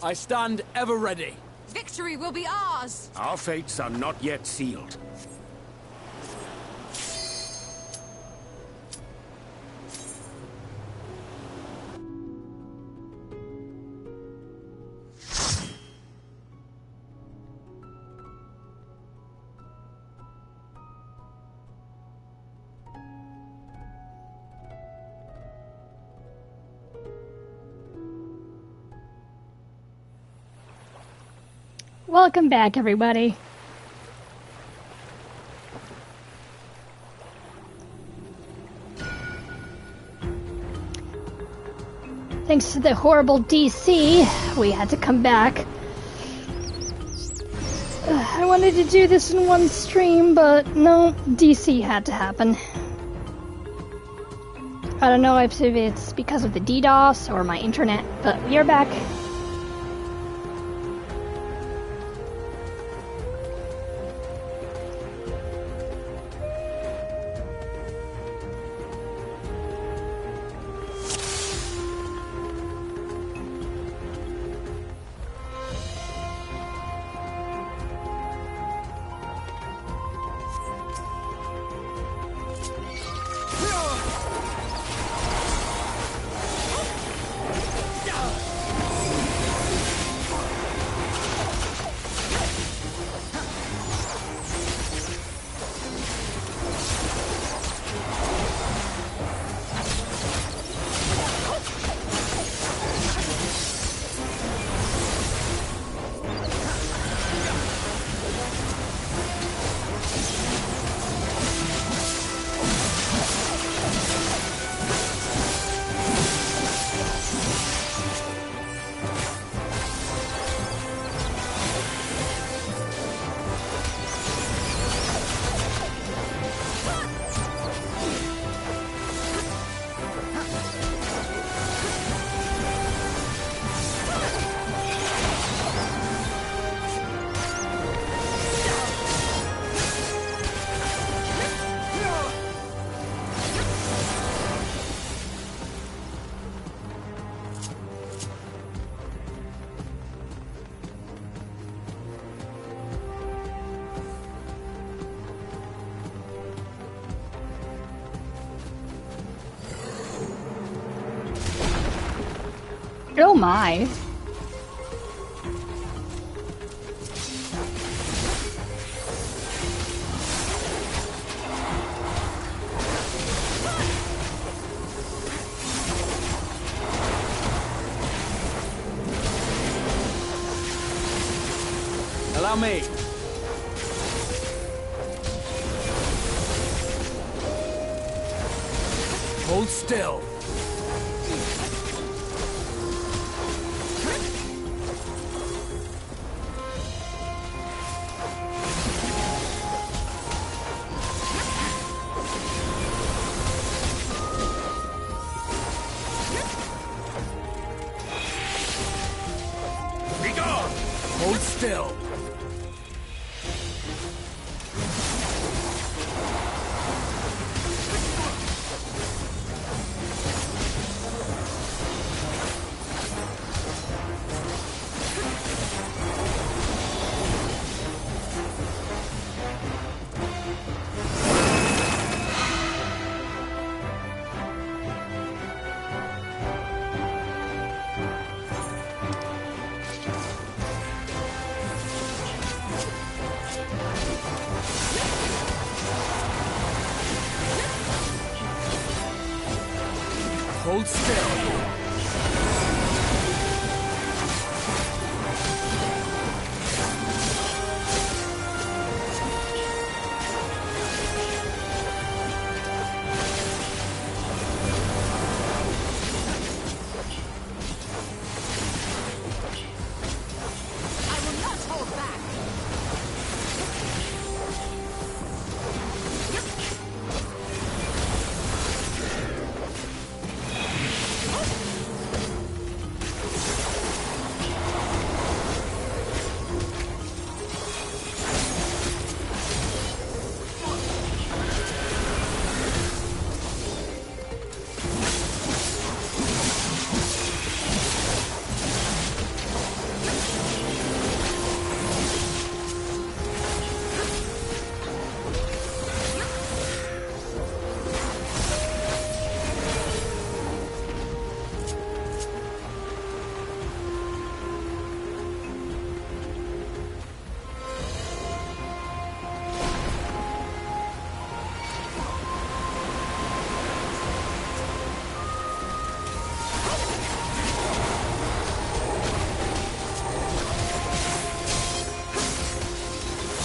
I stand ever ready. Victory will be ours! Our fates are not yet sealed. Welcome back, everybody. Thanks to the horrible DC, we had to come back. I wanted to do this in one stream, but no, DC had to happen. I don't know if it's because of the DDoS or my internet, but we are back. Oh my. Allow me. Hold still. Hold still. Hold still.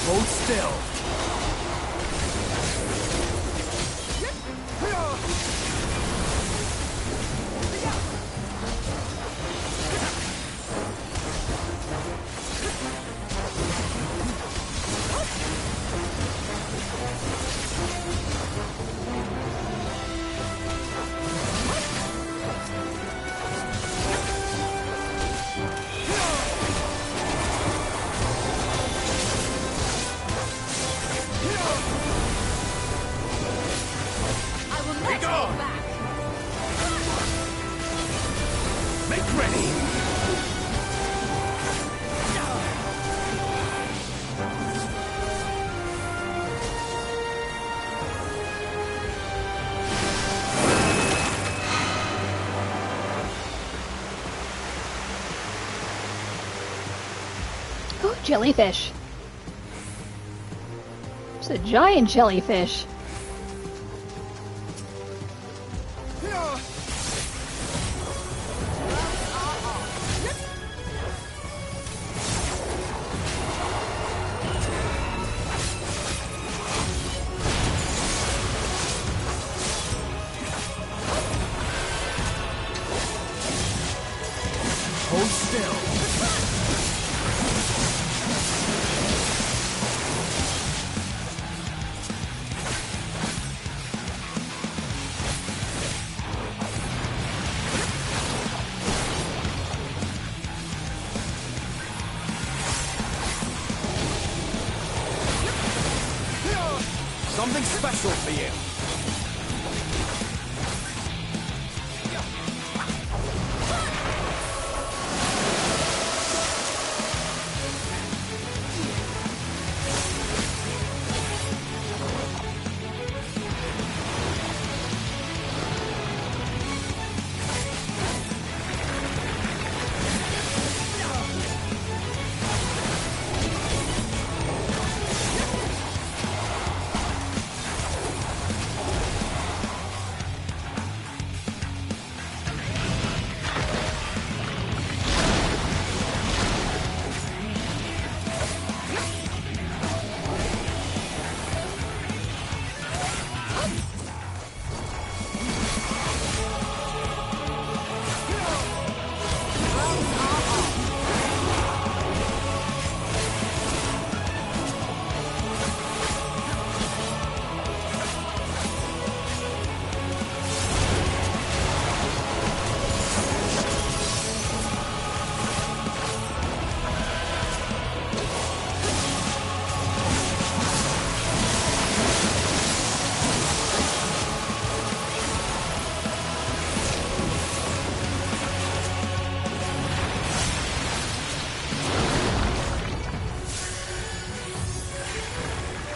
Hold still. I will not Go! hold back. Make ready! Oh, jellyfish. It's a giant jellyfish. Hold still. Something special for you.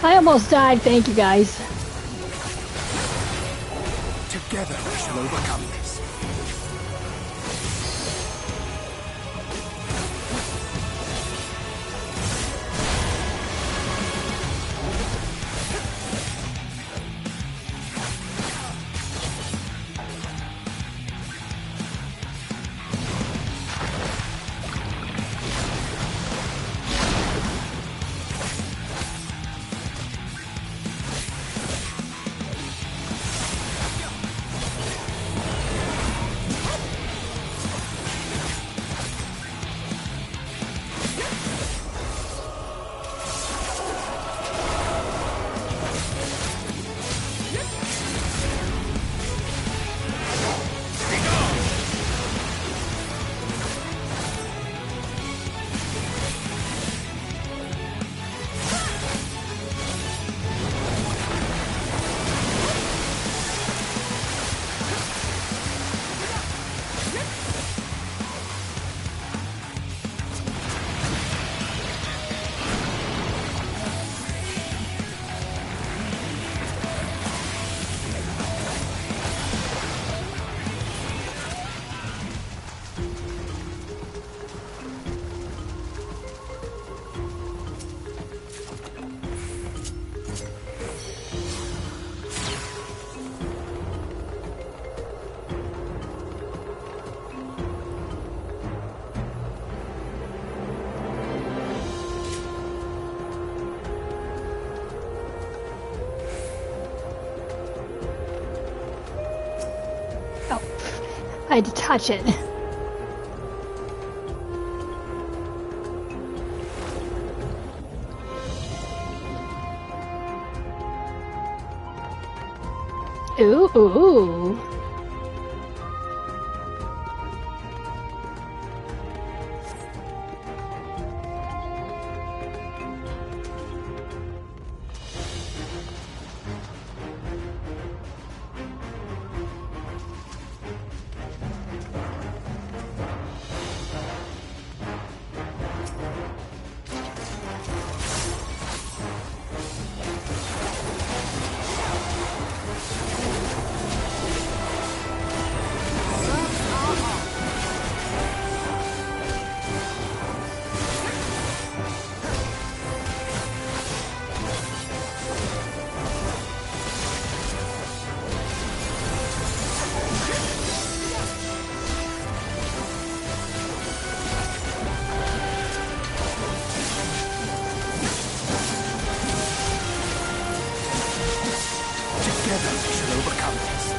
I almost died, thank you guys. Together we shall overcome this. I had to touch it. Ooh, ooh. Together we shall overcome this.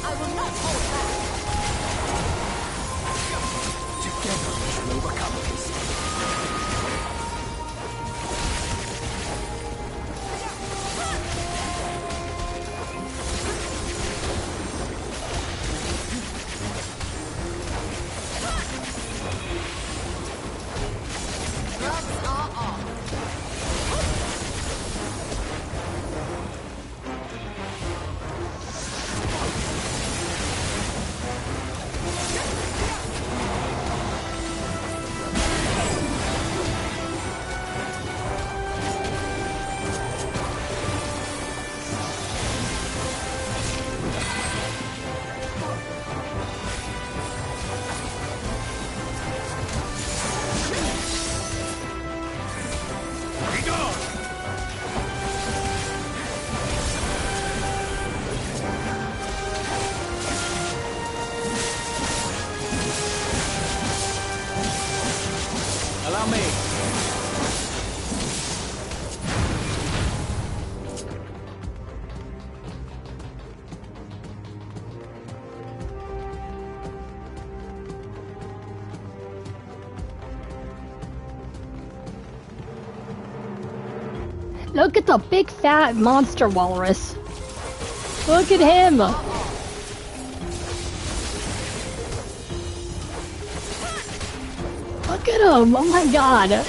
I will not hold back. Together we shall overcome this. Gloves are off. Be gone! Allow me. Look at the big fat monster walrus. Look at him. Look at him. Oh my god.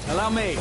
Allow me.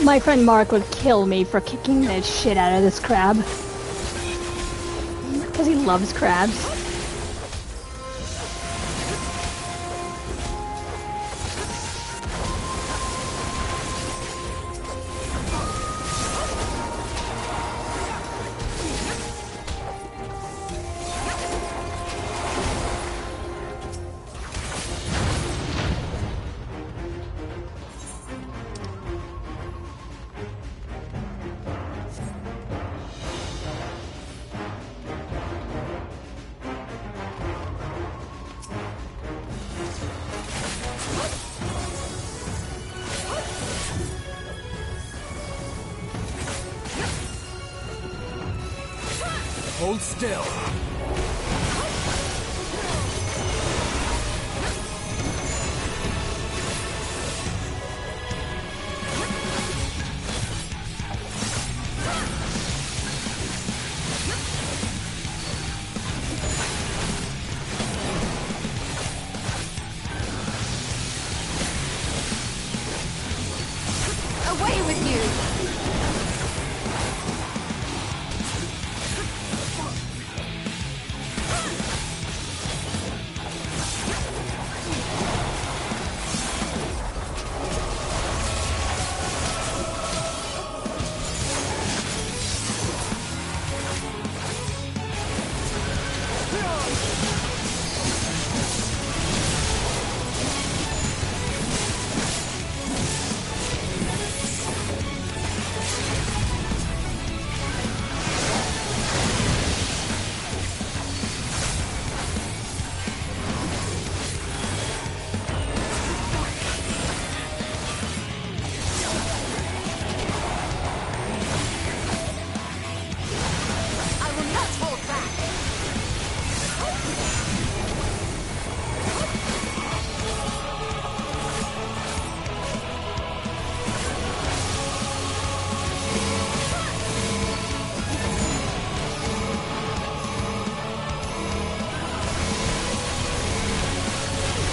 My friend Mark would kill me for kicking the shit out of this crab. Because he loves crabs. Hold still. Away with you!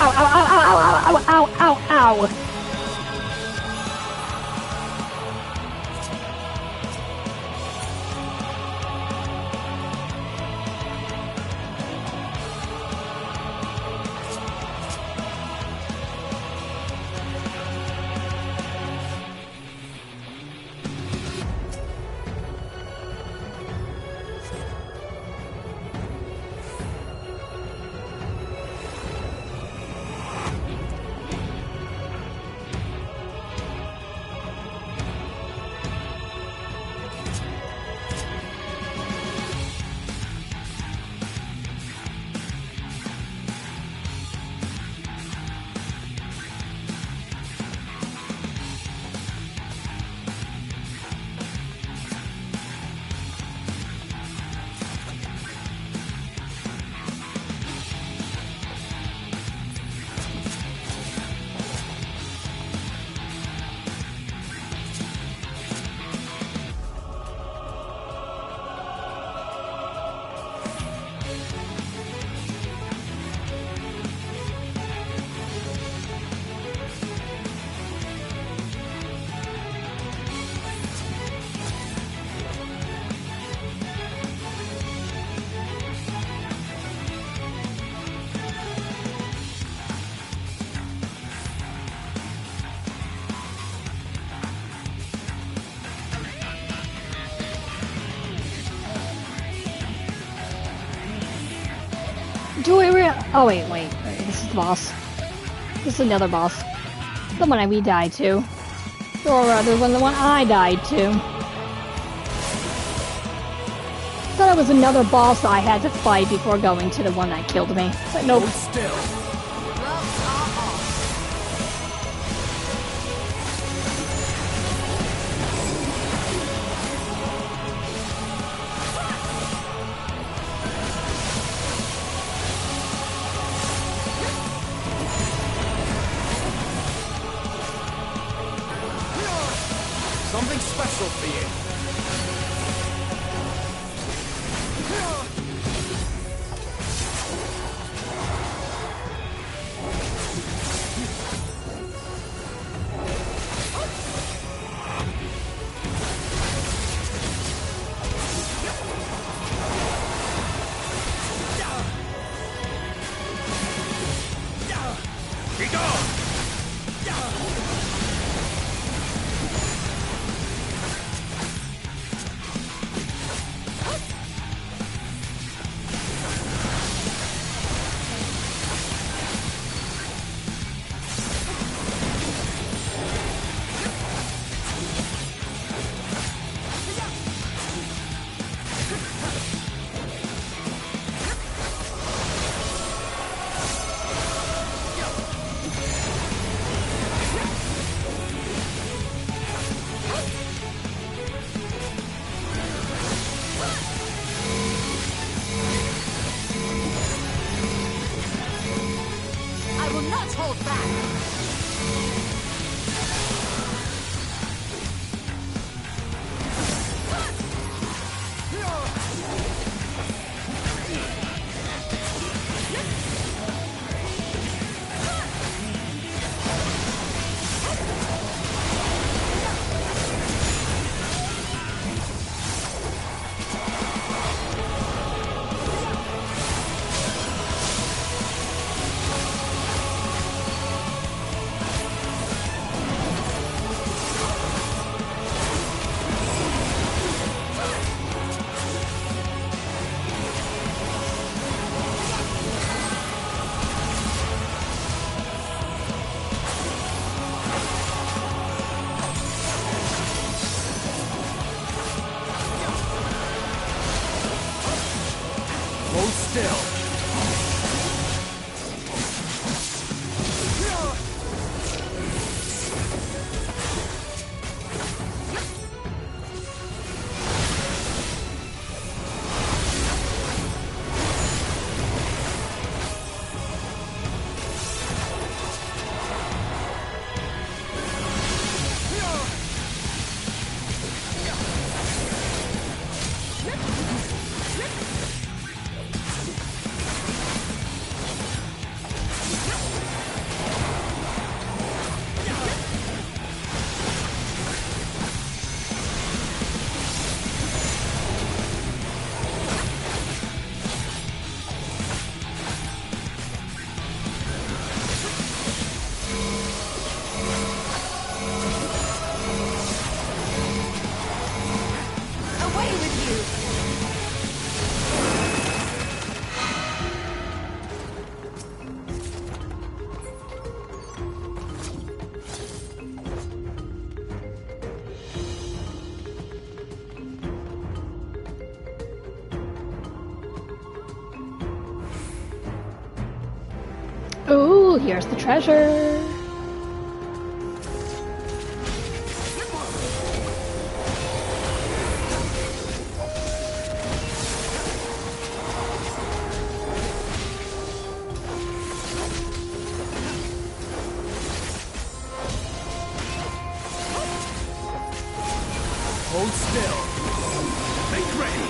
Ow, ow, ow, ow, ow, ow, ow, ow, ow. Do we oh wait, this is the boss. This is another boss. The one we died to. Or rather, the one I died to. Thought it was another boss I had to fight before going to the one that killed me. But nope. Hold still. Gloves are off. Something special for you. Hold still. Away with you! Ooh, here's the treasure. Hold still. Make ready.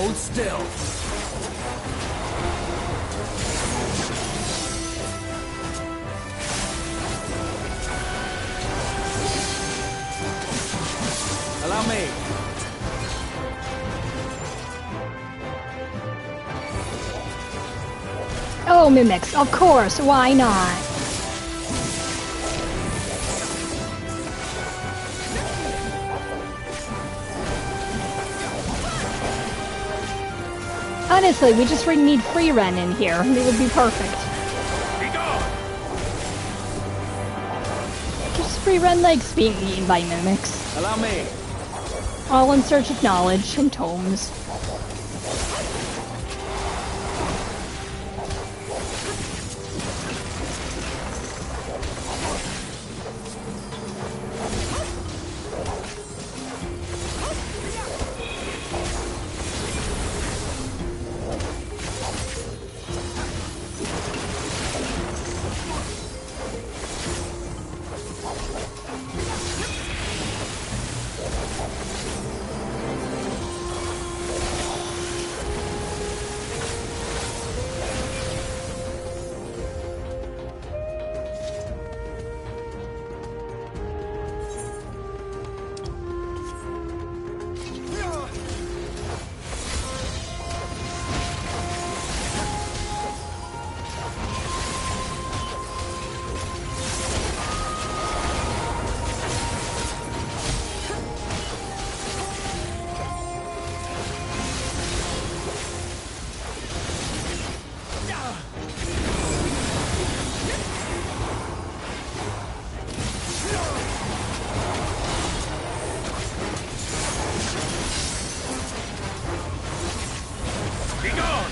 Hold still. Allow me. Oh, mimics, of course, why not? Honestly, we just need free Ren in here. It would be perfect. Be gone. Just free Ren legs being eaten by mimics. Allow me. All in search of knowledge and tomes. Be gone.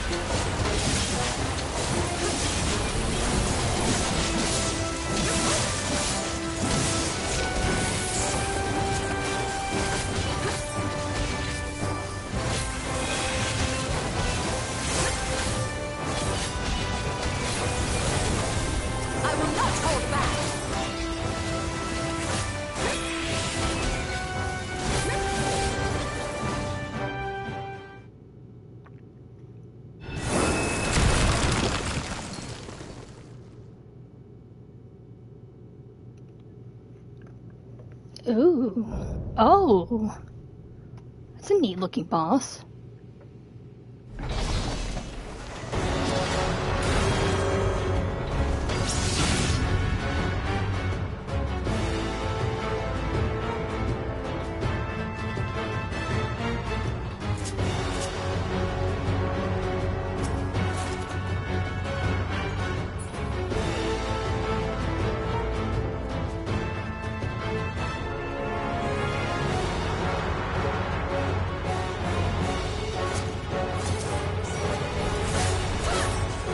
I will not hold back. Ooh. Oh. That's a neat looking boss.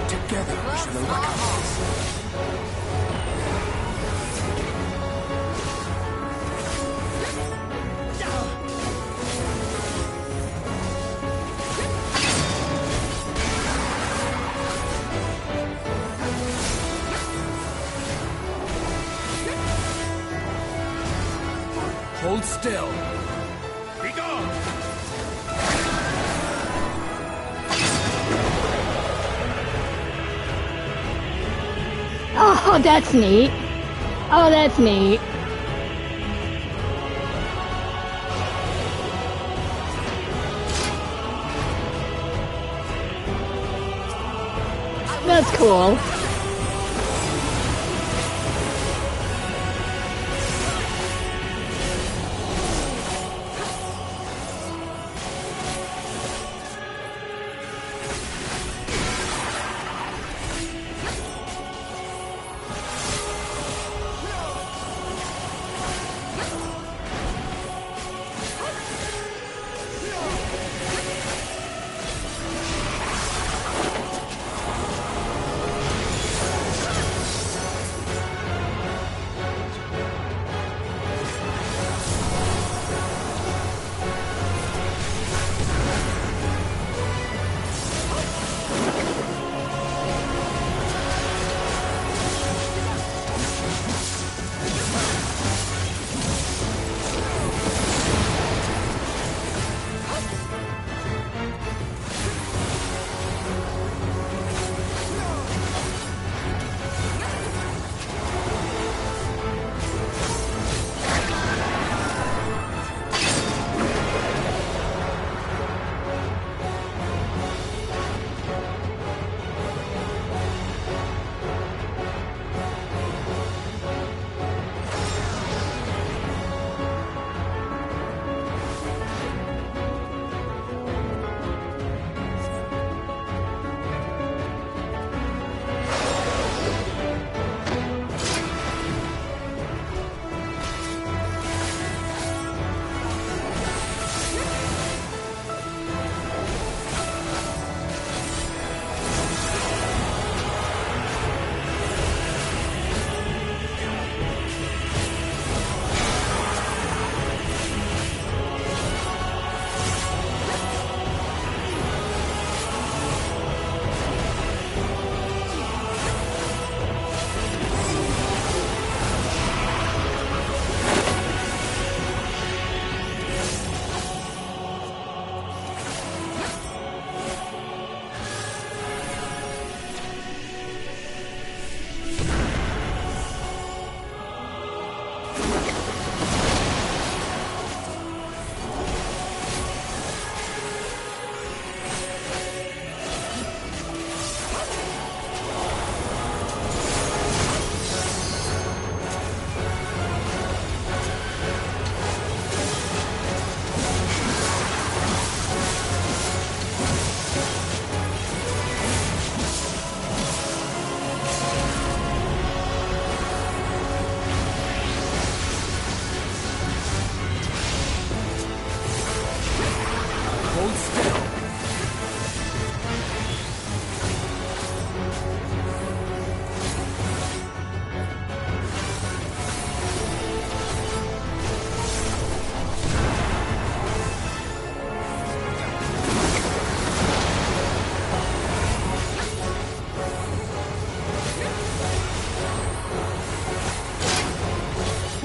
Together we shall Gloves are overcome off. Hold still. Be gone. Oh, that's neat. Oh, that's neat. That's cool.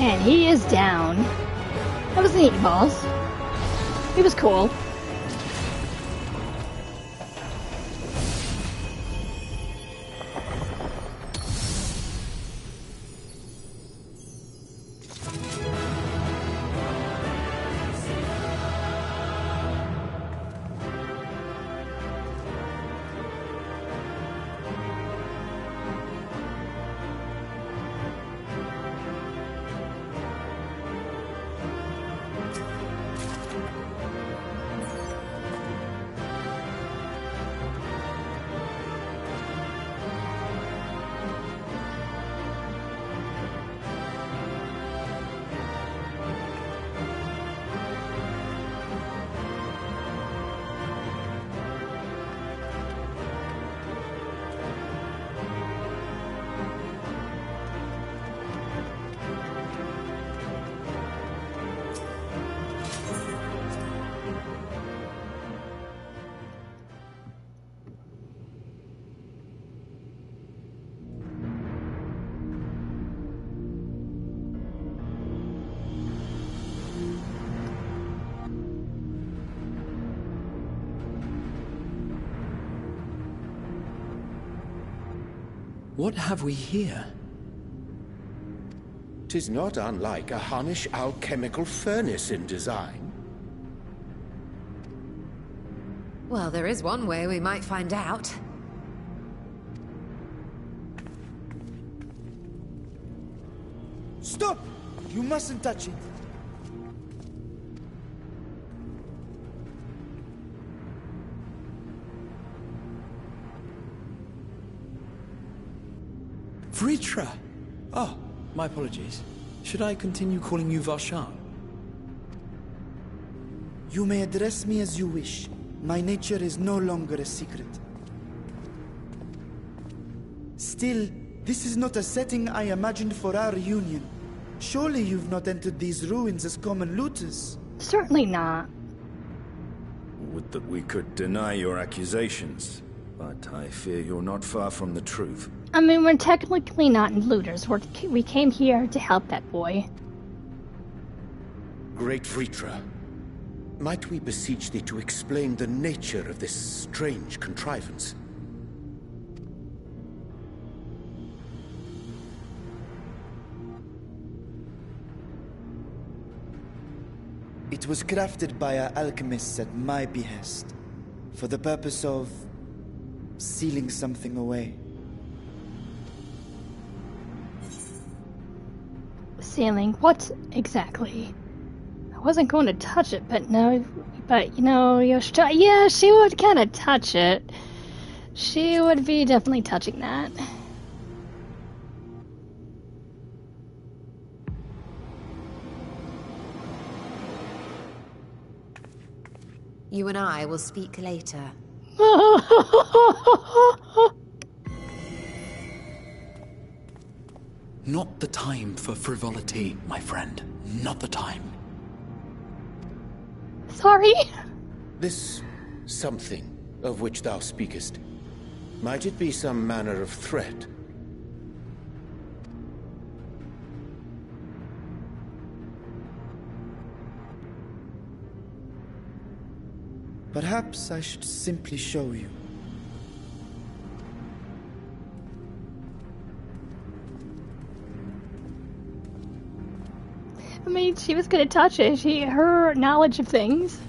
And he is down. That was a neat boss. He was cool. What have we here? 'Tis not unlike a Hunnish alchemical furnace in design. Well, there is one way we might find out. Stop! You mustn't touch it. Vritra! Oh, my apologies. Should I continue calling you Varshan? You may address me as you wish. My nature is no longer a secret. Still, this is not a setting I imagined for our union. Surely you've not entered these ruins as common looters. Certainly not. Would that we could deny your accusations, but I fear you're not far from the truth. I mean, we're technically not looters. We came here to help that boy. Great Vritra, might we beseech thee to explain the nature of this strange contrivance? It was crafted by our alchemists at my behest, for the purpose of sealing something away. Sealing what exactly? I wasn't going to touch it, but no, but you know, Yoshita, yeah, she would kind of touch it. She would be definitely touching that. You and I will speak later. Not the time for frivolity, my friend. Not the time. Sorry. This something of which thou speakest, might it be some manner of threat? Perhaps I should simply show you. I mean, she was gonna touch it. Her knowledge of things.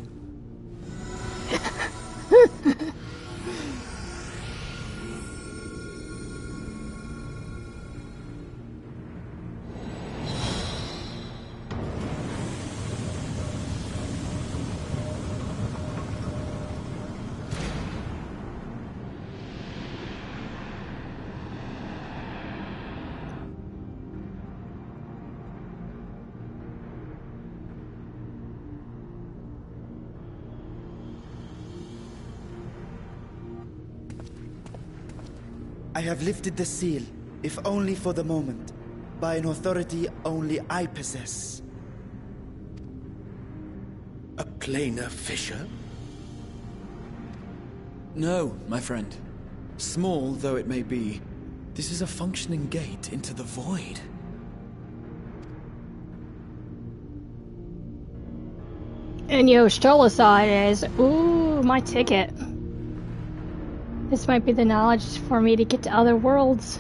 I have lifted the seal, if only for the moment, by an authority only I possess. A planar fissure? No, my friend. Small though it may be, this is a functioning gate into the void. And Yoshtolosad is, ooh, my ticket. This might be the knowledge for me to get to other worlds.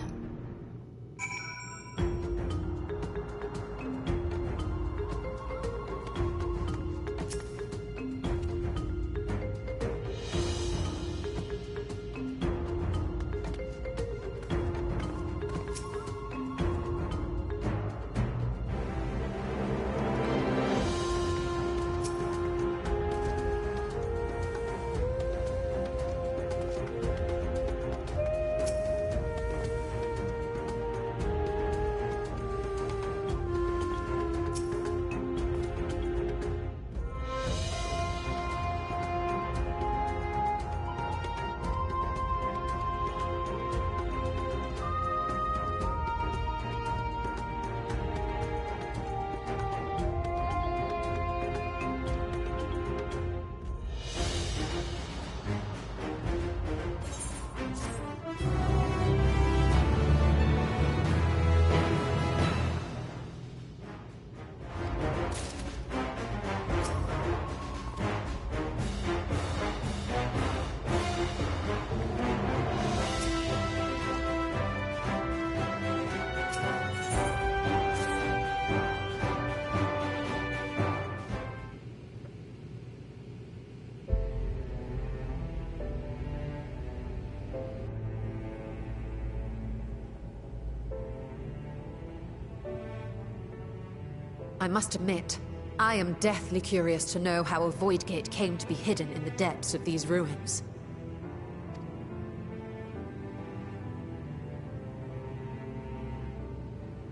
I must admit, I am deathly curious to know how a void gate came to be hidden in the depths of these ruins.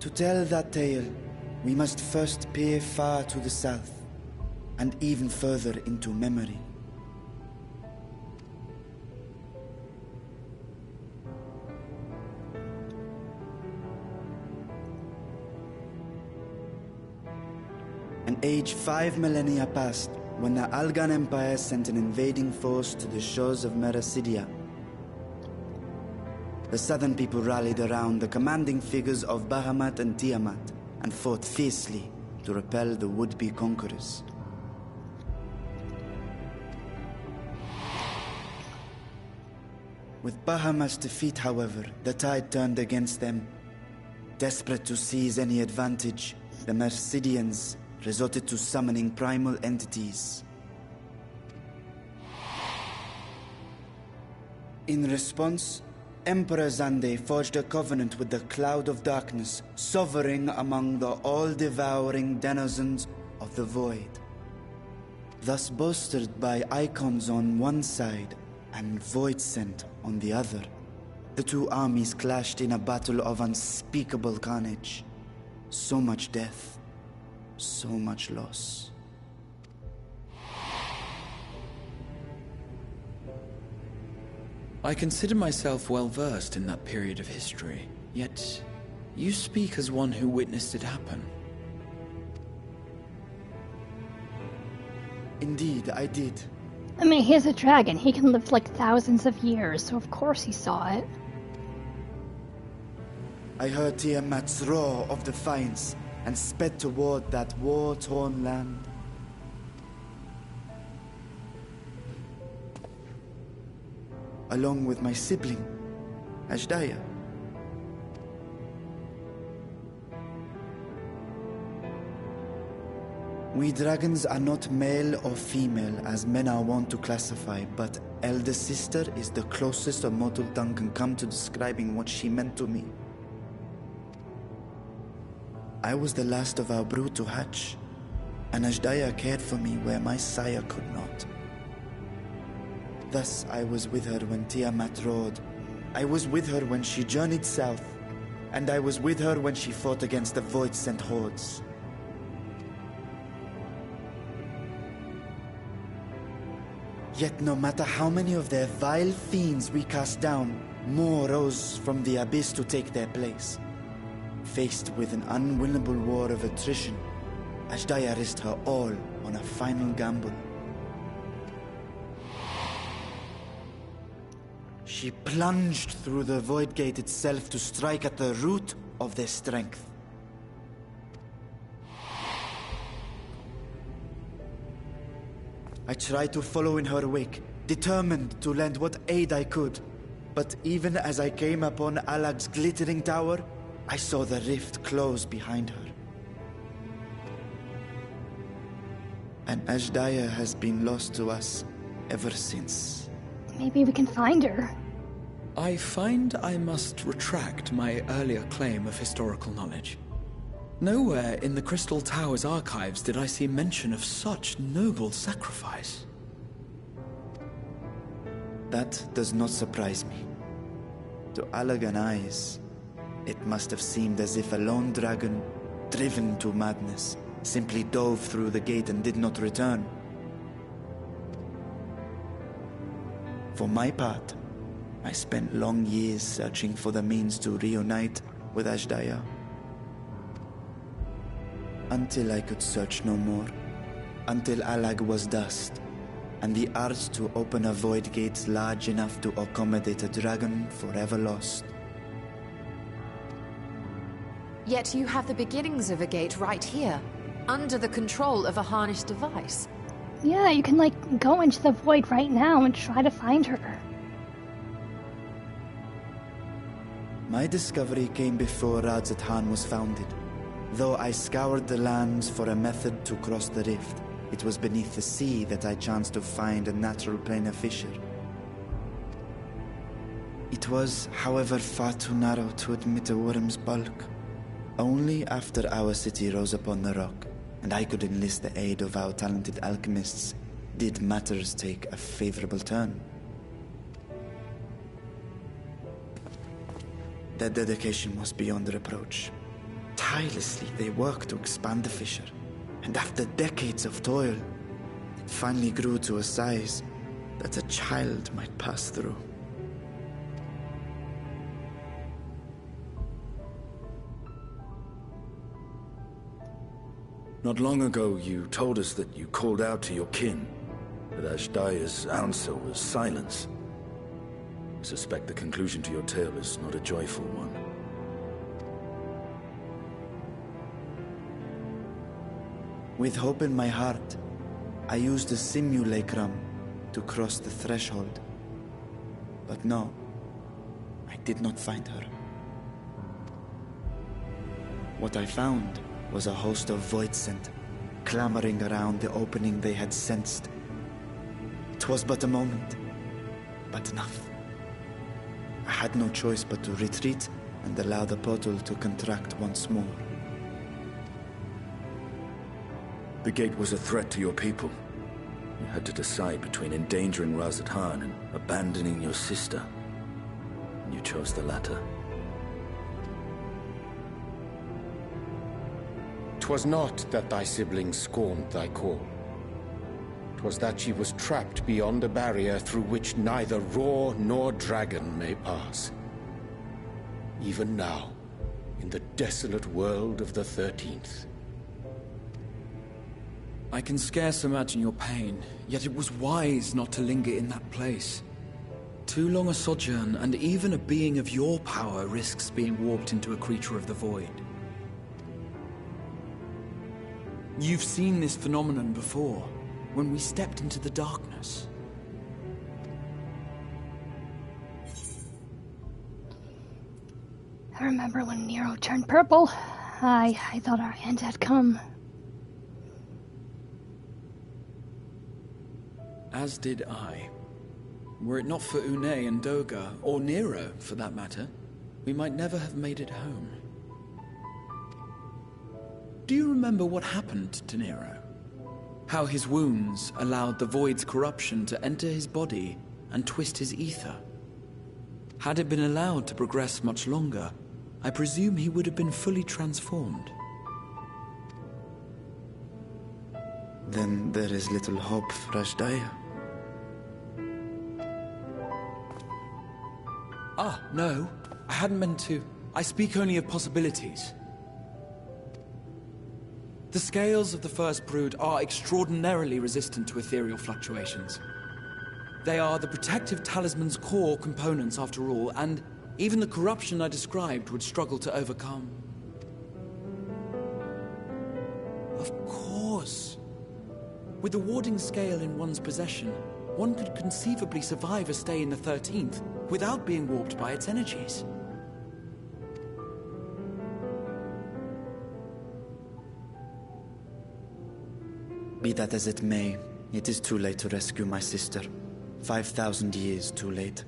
To tell that tale, we must first peer far to the south, and even further into memory. An age 5 millennia passed when the Algan Empire sent an invading force to the shores of Merasidia. The southern people rallied around the commanding figures of Bahamut and Tiamat and fought fiercely to repel the would-be conquerors. With Bahamut's defeat, however, the tide turned against them. Desperate to seize any advantage, the Mercidians resorted to summoning primal entities. In response, Emperor Zande forged a covenant with the Cloud of Darkness, sovereign among the all-devouring denizens of the Void. Thus bolstered by icons on one side and Voidsent on the other, the two armies clashed in a battle of unspeakable carnage. So much death, so much loss. I consider myself well versed in that period of history, yet you speak as one who witnessed it happen. Indeed, I did. I mean, he's a dragon. He can live like thousands of years, so of course he saw it. I heard Tiamat's roar of defiance and sped toward that war-torn land. Along with my sibling, Ashdaya. We dragons are not male or female as men are wont to classify, but elder sister is the closest a mortal tongue can come to describing what she meant to me. I was the last of our brood to hatch, and Ashdaya cared for me where my sire could not. Thus, I was with her when Tiamat roared. I was with her when she journeyed south, and I was with her when she fought against the Void-sent hordes. Yet no matter how many of their vile fiends we cast down, more rose from the abyss to take their place. Faced with an unwinnable war of attrition, Ashdaya risked her all on a final gamble. She plunged through the Void Gate itself to strike at the root of their strength. I tried to follow in her wake, determined to lend what aid I could. But even as I came upon Alag's glittering tower, I saw the rift close behind her. And Ashdaya has been lost to us ever since. Maybe we can find her. I find I must retract my earlier claim of historical knowledge. Nowhere in the Crystal Tower's archives did I see mention of such noble sacrifice. That does not surprise me. To Allagan eyes, it must have seemed as if a lone dragon, driven to madness, simply dove through the gate and did not return. For my part, I spent long years searching for the means to reunite with Ashdaya. Until I could search no more. Until Alag was dust, and the arch to open a void gate large enough to accommodate a dragon forever lost. Yet you have the beginnings of a gate right here, under the control of a harnessed device. Yeah, you can, like, go into the void right now and try to find her. My discovery came before Radzat was founded. Though I scoured the lands for a method to cross the rift, it was beneath the sea that I chanced to find a natural planar fissure. It was, however, far too narrow to admit a worm's bulk. Only after our city rose upon the rock, and I could enlist the aid of our talented alchemists, did matters take a favorable turn. Their dedication was beyond reproach. Tirelessly they worked to expand the fissure, and after decades of toil, it finally grew to a size that a child might pass through. Not long ago, you told us that you called out to your kin, that Ashdaya's answer was silence. I suspect the conclusion to your tale is not a joyful one. With hope in my heart, I used a simulacrum to cross the threshold. But no, I did not find her. What I found was a host of voidsent, clamoring around the opening they had sensed. It was but a moment, but enough. I had no choice but to retreat and allow the portal to contract once more. The gate was a threat to your people. You had to decide between endangering Razat and abandoning your sister. You chose the latter. 'Twas not that thy siblings scorned thy call. 'Twas that she was trapped beyond a barrier through which neither roar nor dragon may pass. Even now, in the desolate world of the 13th. I can scarce imagine your pain, yet it was wise not to linger in that place. Too long a sojourn, and even a being of your power risks being warped into a creature of the void. You've seen this phenomenon before, when we stepped into the darkness. I remember when Nero turned purple. I thought our end had come. As did I. Were it not for Une and Doga, or Nero for that matter, we might never have made it home. Do you remember what happened to Nero? How his wounds allowed the void's corruption to enter his body and twist his ether? Had it been allowed to progress much longer, I presume he would have been fully transformed. Then there is little hope for Ashdaya. Ah, no. I hadn't meant to. I speak only of possibilities. The scales of the First Brood are extraordinarily resistant to ethereal fluctuations. They are the protective talisman's core components after all, and even the corruption I described would struggle to overcome. Of course. With the warding scale in one's possession, one could conceivably survive a stay in the 13th without being warped by its energies. Be that as it may, it is too late to rescue my sister. 5,000 years too late.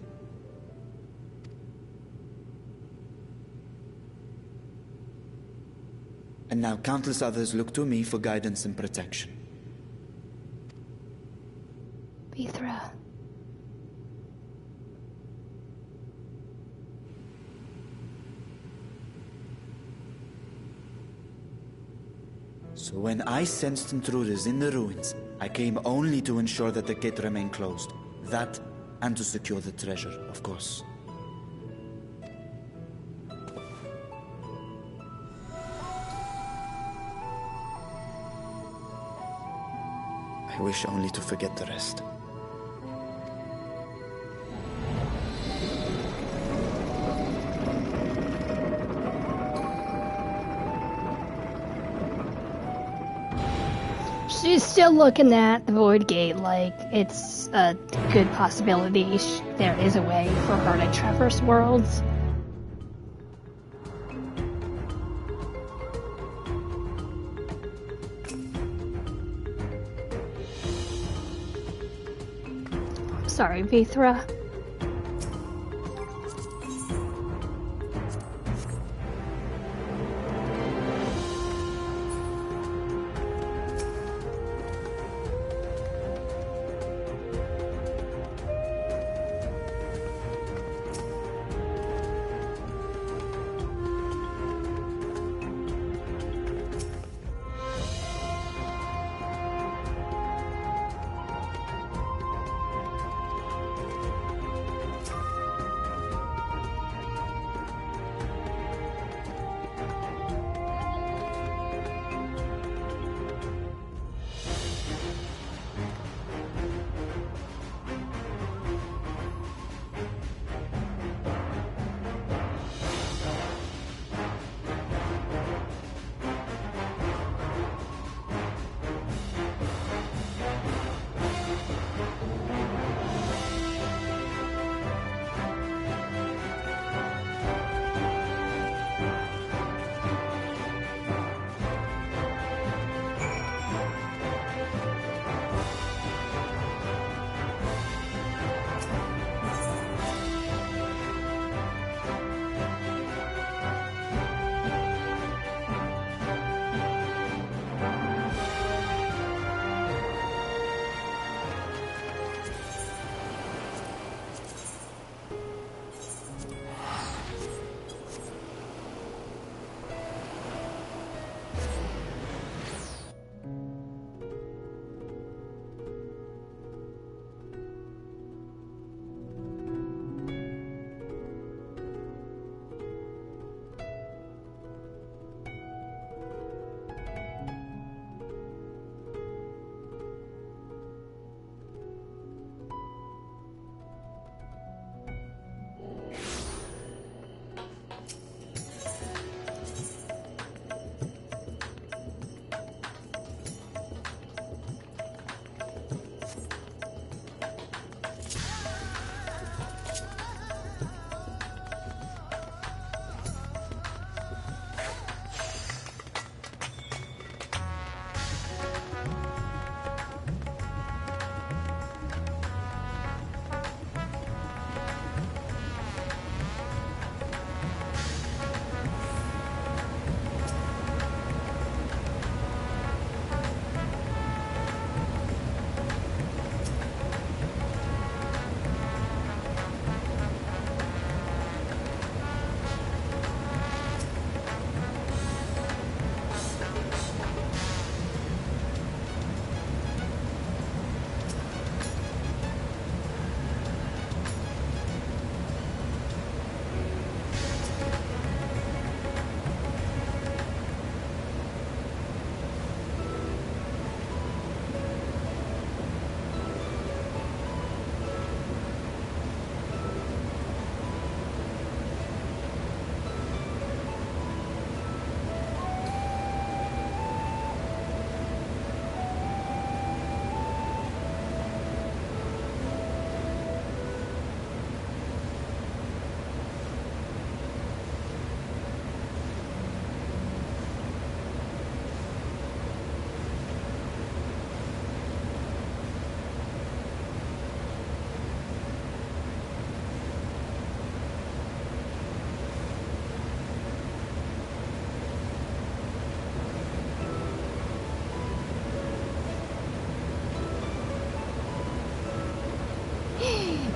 And now countless others look to me for guidance and protection. Vithra. So when I sensed intruders in the ruins, I came only to ensure that the gate remained closed. That, and to secure the treasure, of course. I wish only to forget the rest. She's still looking at the Void Gate like it's a good possibility there is a way for her to traverse worlds. Sorry, Vithra.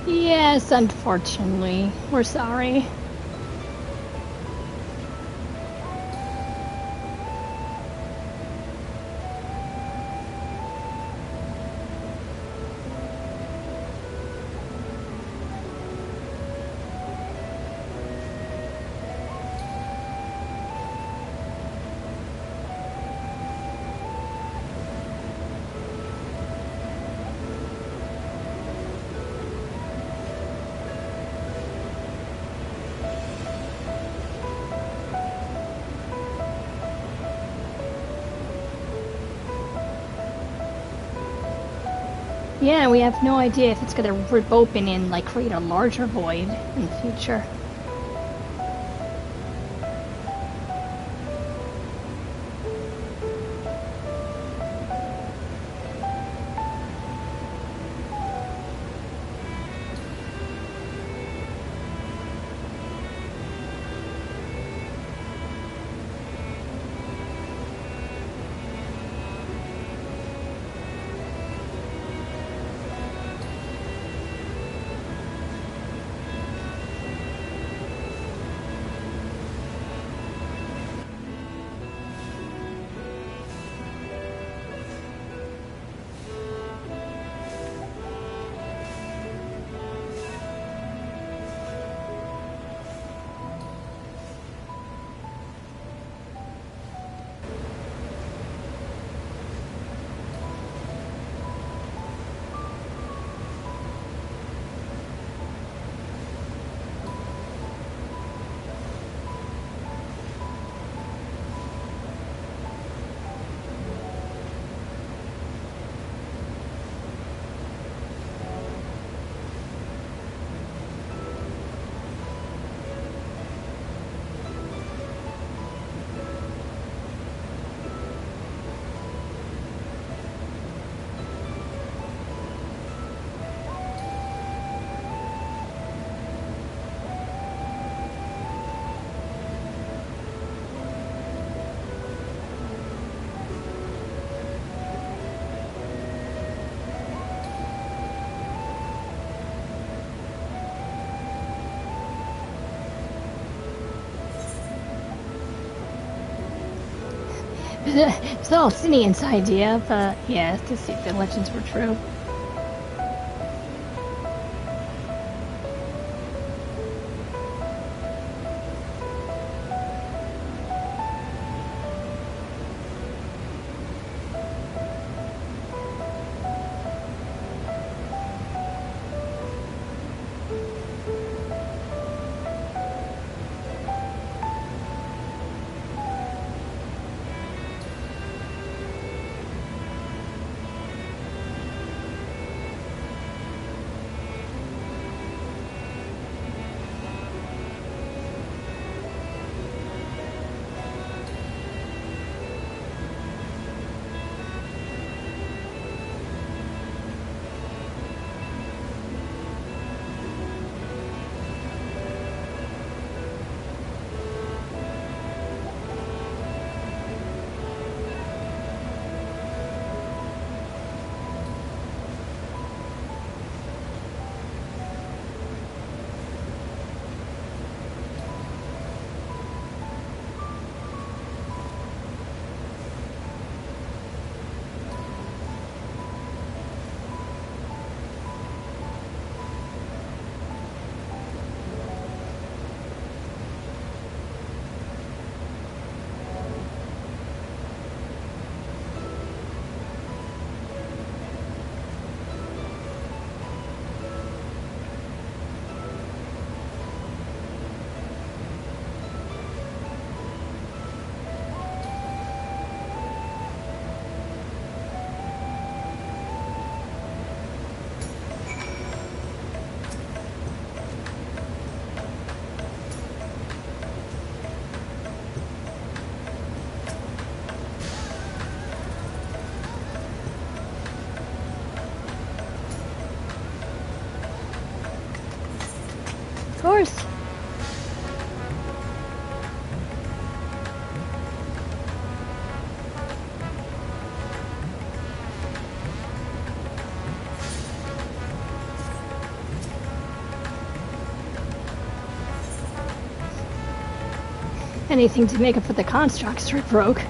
Yes, unfortunately. We're sorry. Yeah, we have no idea if it's gonna rip open and like create a larger void in the future. It's all Cinean's idea, but yeah, to see if the legends were true. Anything to make up for the construct strip broke.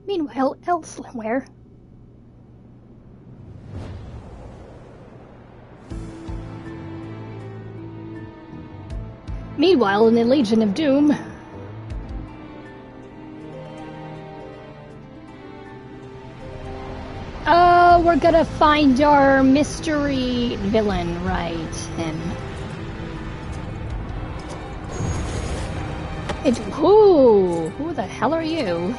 Meanwhile, elsewhere. Meanwhile, in the Legion of Doom. Oh, we're gonna find our mystery villain, right? Him. Who the hell are you?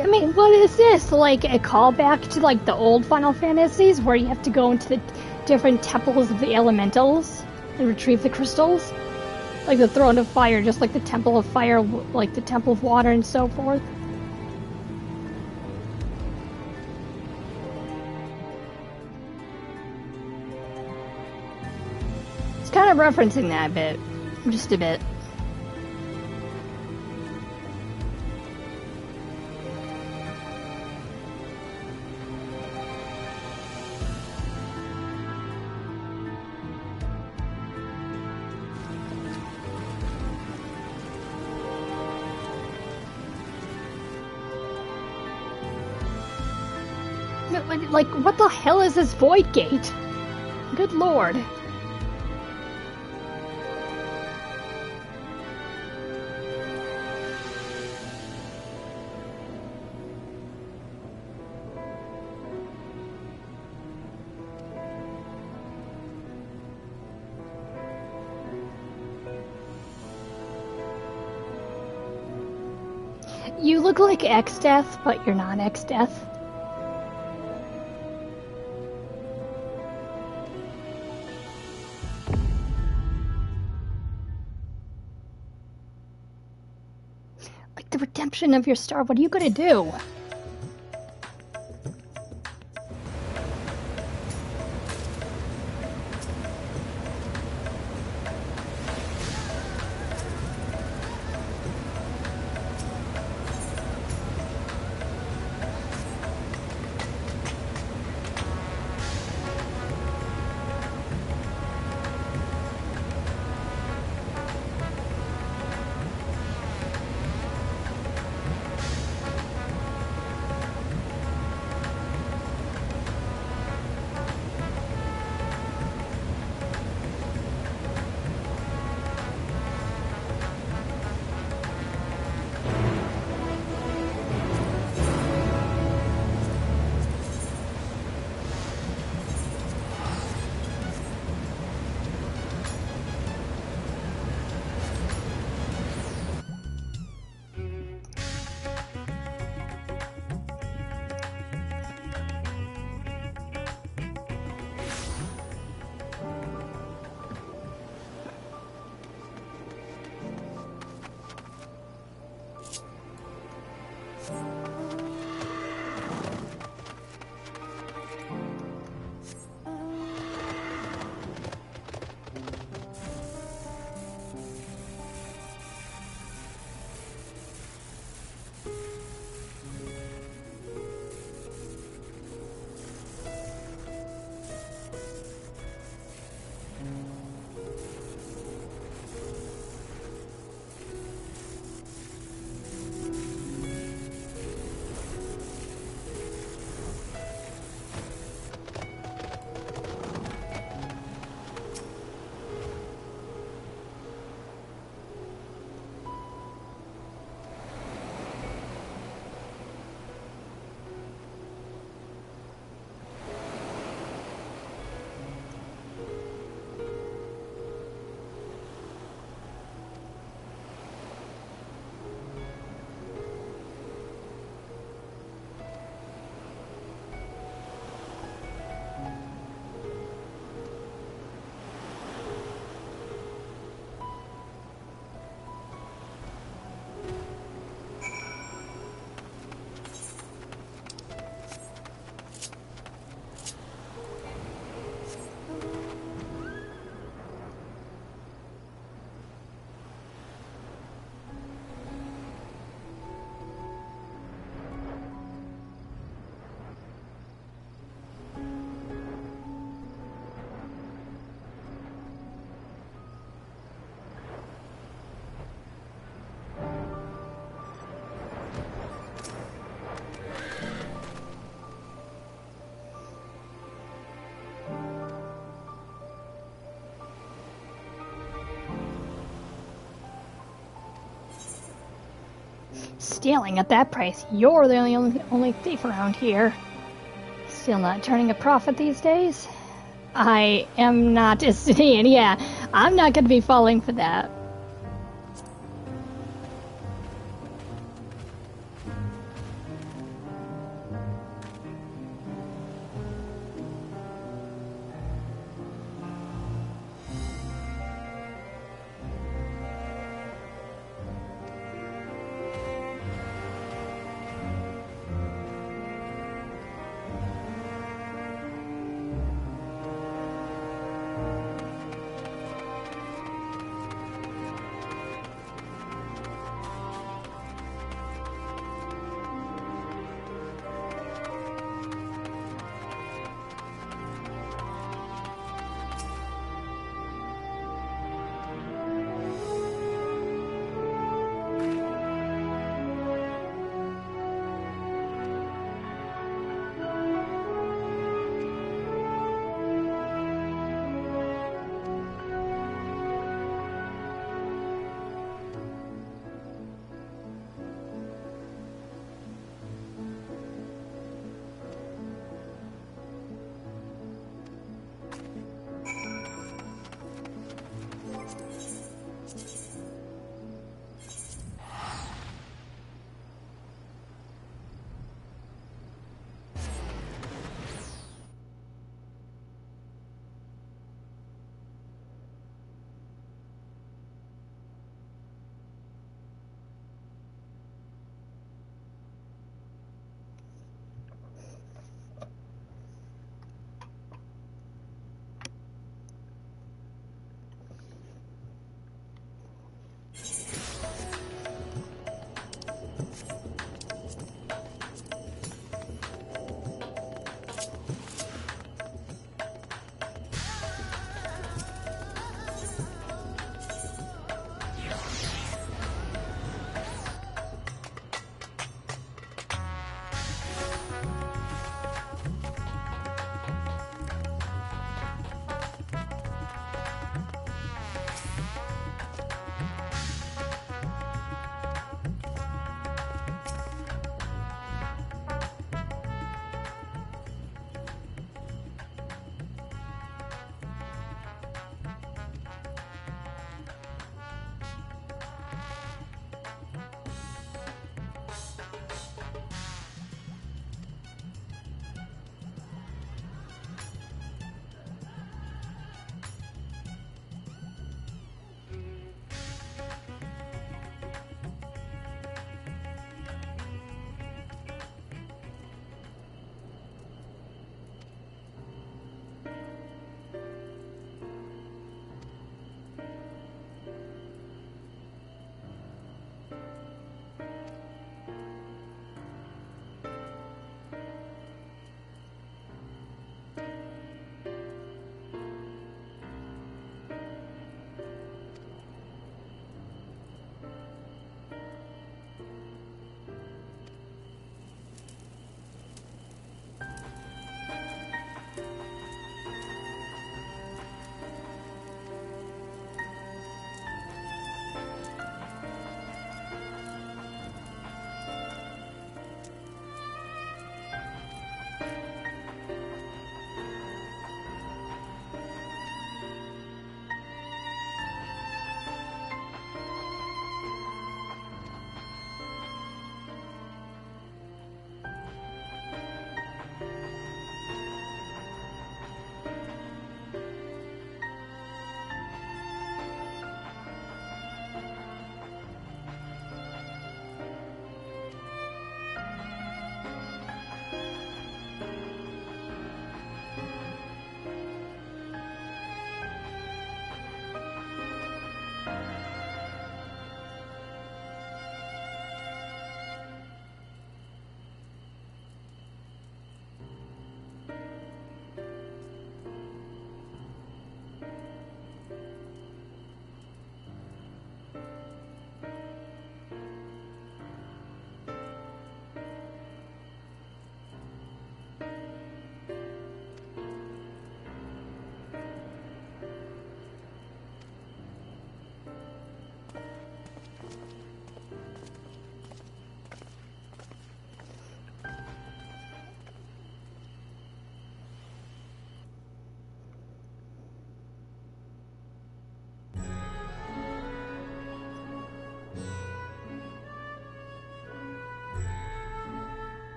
I mean, what is this? Like a callback to like the old Final Fantasies where you have to go into the different temples of the elementals and retrieve the crystals? Like the Throne of Fire, just like the Temple of Fire, like the Temple of Water and so forth. It's kind of referencing that a bit. Just a bit. Like, what the hell is this void gate? Good lord. You look like X-Death, but you're not X-Death. The redemption of your star, what are you gonna do? Stealing at that price. You're the only thief around here. Still not turning a profit these days? I am not Istinian, yeah. I'm not gonna be falling for that.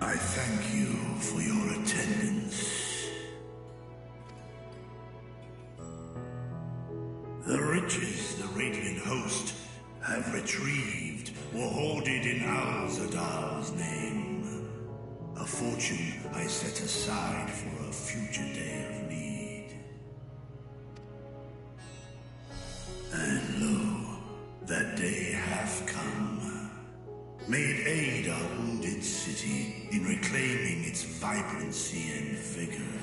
I thank you for your attendance. The riches the Radiant host have retrieved were hoarded in Al-Zadal's name. A fortune I set aside for a future day of need. And lo, that day hath come. May it aid our wounded city in reclaiming its vibrancy and vigor.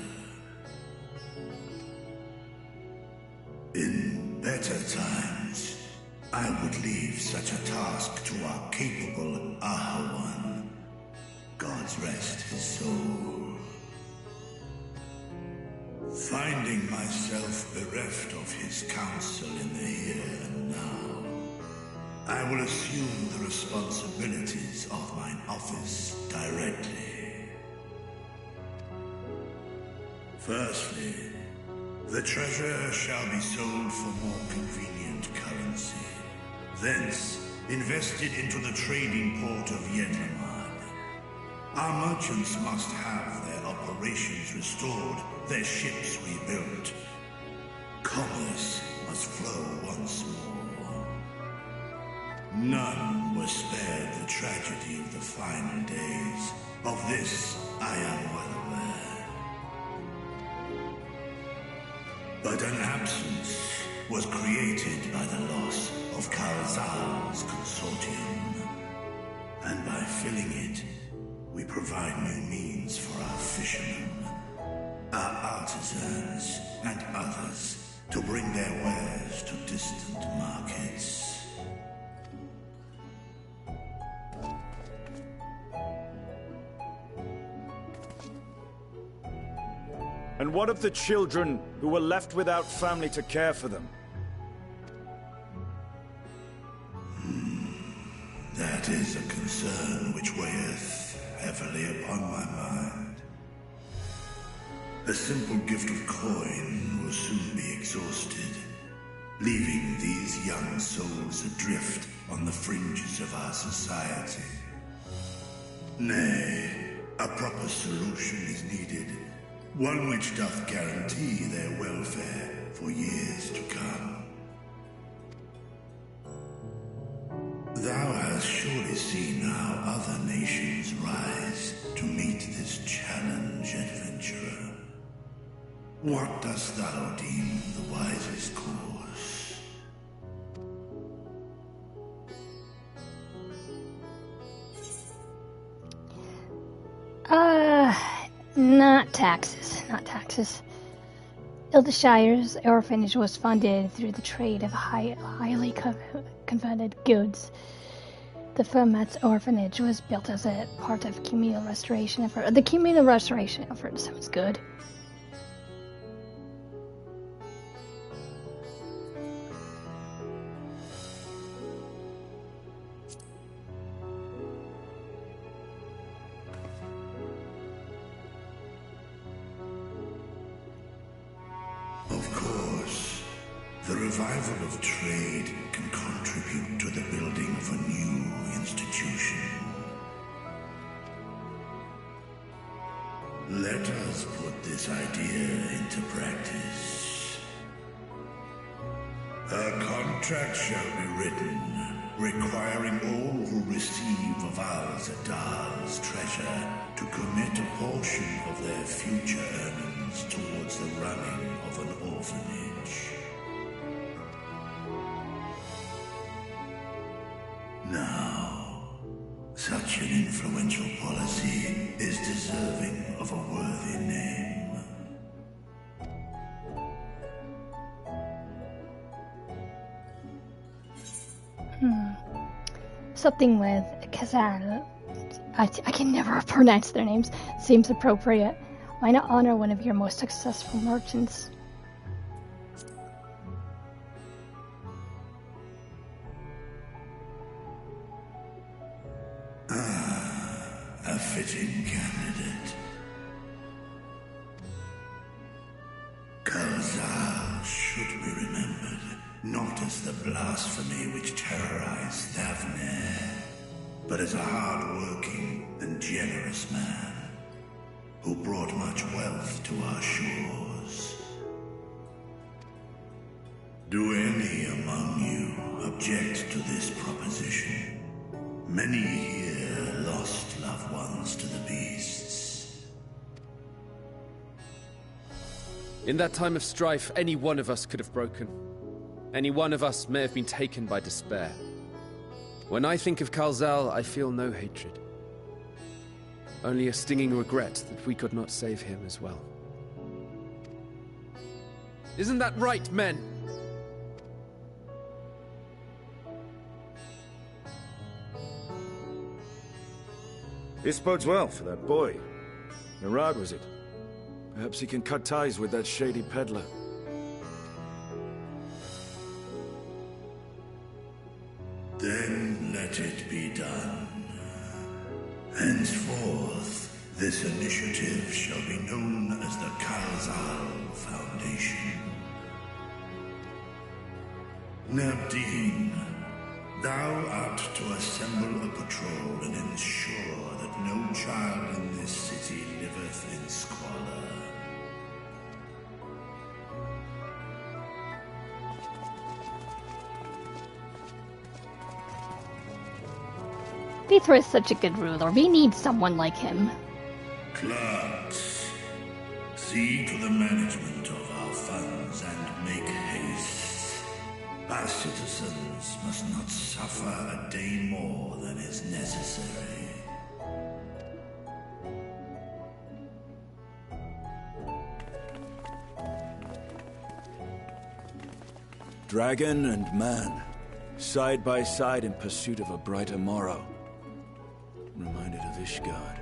In better times, I would leave such a task to our capable Ahawan. God's rest his soul. Finding myself bereft of his counsel in the here and now, I will assume the responsibilities of mine office directly. Firstly, the treasure shall be sold for more convenient currency. Thence, invested into the trading port of Yedlamad. Our merchants must have their operations restored, their ships rebuilt. Commerce must flow once more. None were spared the tragedy of the final days. Of this, I am well aware. But an absence was created by the loss of Kalzal's consortium. And by filling it, we provide new means for our fishermen, our artisans, and others to bring their wares to distant markets. And what of the children who were left without family to care for them? That is a concern which weigheth heavily upon my mind. A simple gift of coin will soon be exhausted, leaving these young souls adrift on the fringes of our society. Nay, a proper solution is needed, one which doth guarantee their welfare for years to come. Thou hast surely seen how other nations rise to meet this challenge, adventurer. What dost thou deem the wisest course? Not taxes. Not taxes. Ildashire's orphanage was funded through the trade of highly coveted goods. The Fermat's orphanage was built as a part of communal restoration effort. The communal restoration effort sounds good. Of course, the revival of trade can contribute to the building of a new institution. Let us put this idea into practice. A contract shall be written, requiring all who receive of Al-Zadal's treasure to commit a portion of their future earnings towards the running of an orphanage. Now, such an influential policy is deserving of a worthy name. Something with Kazal. I can never pronounce their names. Seems appropriate. Why not honor one of your most successful merchants? A fitting candidate. Kalzal should be remembered, not as the blasphemy which terrorized Thavne, but as a hard-working and generous man who brought much wealth to our shores. Do any among you object to this proposition? Many here lost loved ones to the beasts. In that time of strife, any one of us could have broken. Any one of us may have been taken by despair. When I think of Kalzal, I feel no hatred. Only a stinging regret that we could not save him as well. Isn't that right, men? This bodes well for that boy. Narad, was it? Perhaps he can cut ties with that shady peddler. Then let it be done. Henceforth, this initiative shall be known as the Kalzal Foundation. Nabdeen, thou art to assemble a patrol and ensure that no child in this city liveth in squalor. Vithra is such a good ruler. We need someone like him. Clerks, see to the management of our funds and make haste. Our citizens must not suffer a day more than is necessary. Dragon and man, side by side in pursuit of a brighter morrow. Reminded of Ishgard.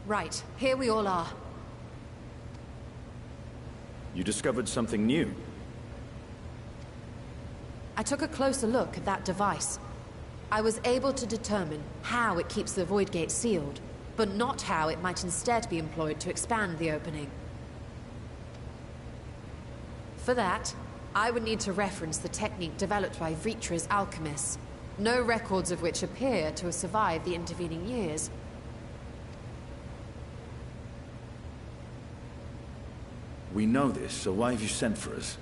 Right, here we all are. You discovered something new. I took a closer look at that device. I was able to determine how it keeps the Void Gate sealed, but not how it might instead be employed to expand the opening. For that, I would need to reference the technique developed by Vritra's alchemists, no records of which appear to have survived the intervening years. We know this, so why have you sent for us?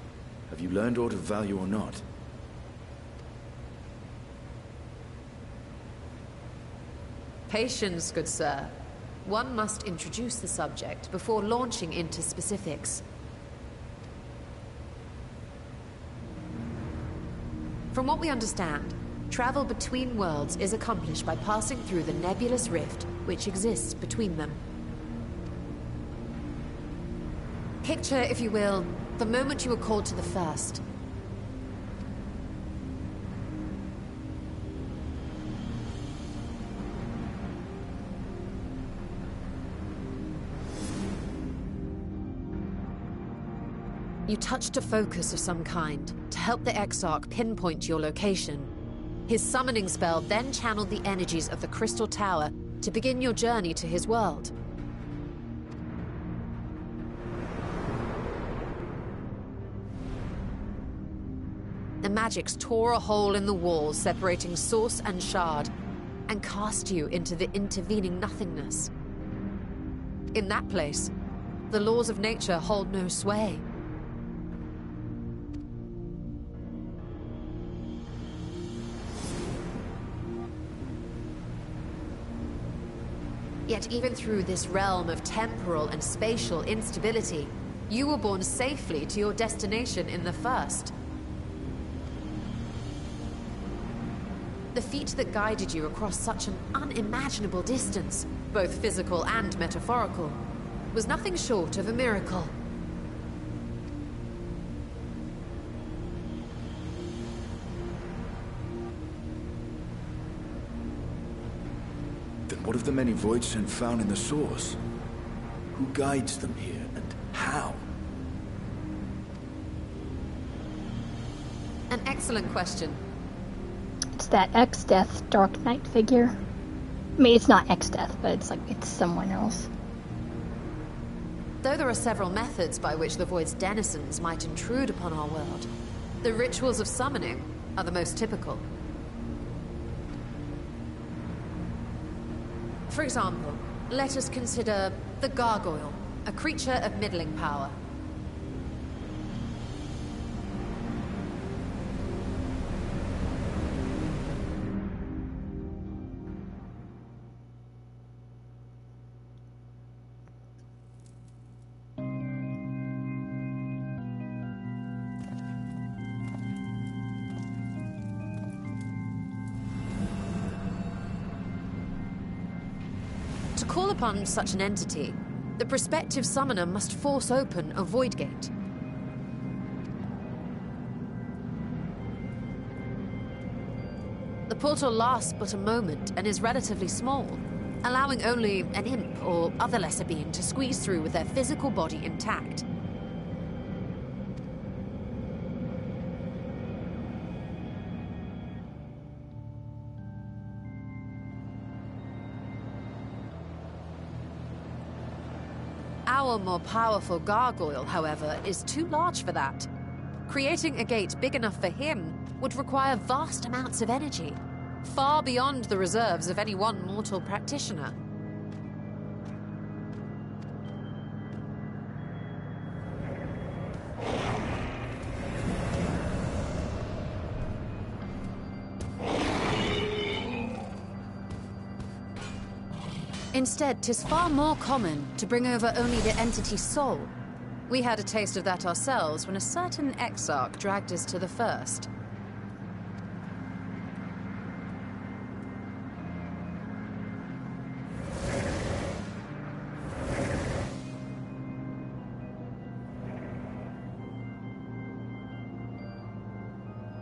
Have you learned aught of value or not? Patience, good sir. One must introduce the subject before launching into specifics. From what we understand, travel between worlds is accomplished by passing through the nebulous rift which exists between them. Picture, if you will, the moment you were called to the first. You touched a focus of some kind to help the Exarch pinpoint your location. His summoning spell then channeled the energies of the Crystal Tower to begin your journey to his world. The magics tore a hole in the wall separating source and shard, and cast you into the intervening nothingness. In that place, the laws of nature hold no sway. Yet even through this realm of temporal and spatial instability, you were borne safely to your destination in the first. The feat that guided you across such an unimaginable distance, both physical and metaphorical, was nothing short of a miracle. Then what of the many voids sent found in the source? Who guides them here, and how? An excellent question. It's that X-Death Dark Knight figure. I mean, it's not X-Death, but it's like, it's someone else. Though there are several methods by which the Void's denizens might intrude upon our world, the rituals of summoning are the most typical. For example, let us consider the Gargoyle, a creature of middling power. To call upon such an entity, the prospective summoner must force open a void gate. The portal lasts but a moment and is relatively small, allowing only an imp or other lesser being to squeeze through with their physical body intact. Our more powerful gargoyle, however, is too large for that. Creating a gate big enough for him would require vast amounts of energy, far beyond the reserves of any one mortal practitioner. Instead, 'tis far more common to bring over only the entity's soul. We had a taste of that ourselves when a certain Exarch dragged us to the first.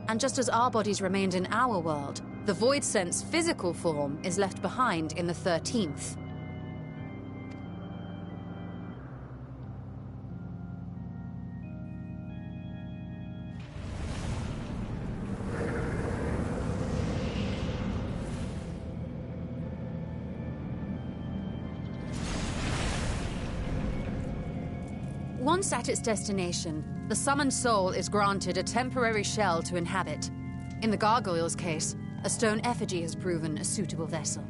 And just as our bodies remained in our world, the Void Sense physical form is left behind in the 13th. Once at its destination, the summoned soul is granted a temporary shell to inhabit. In the gargoyle's case, a stone effigy has proven a suitable vessel.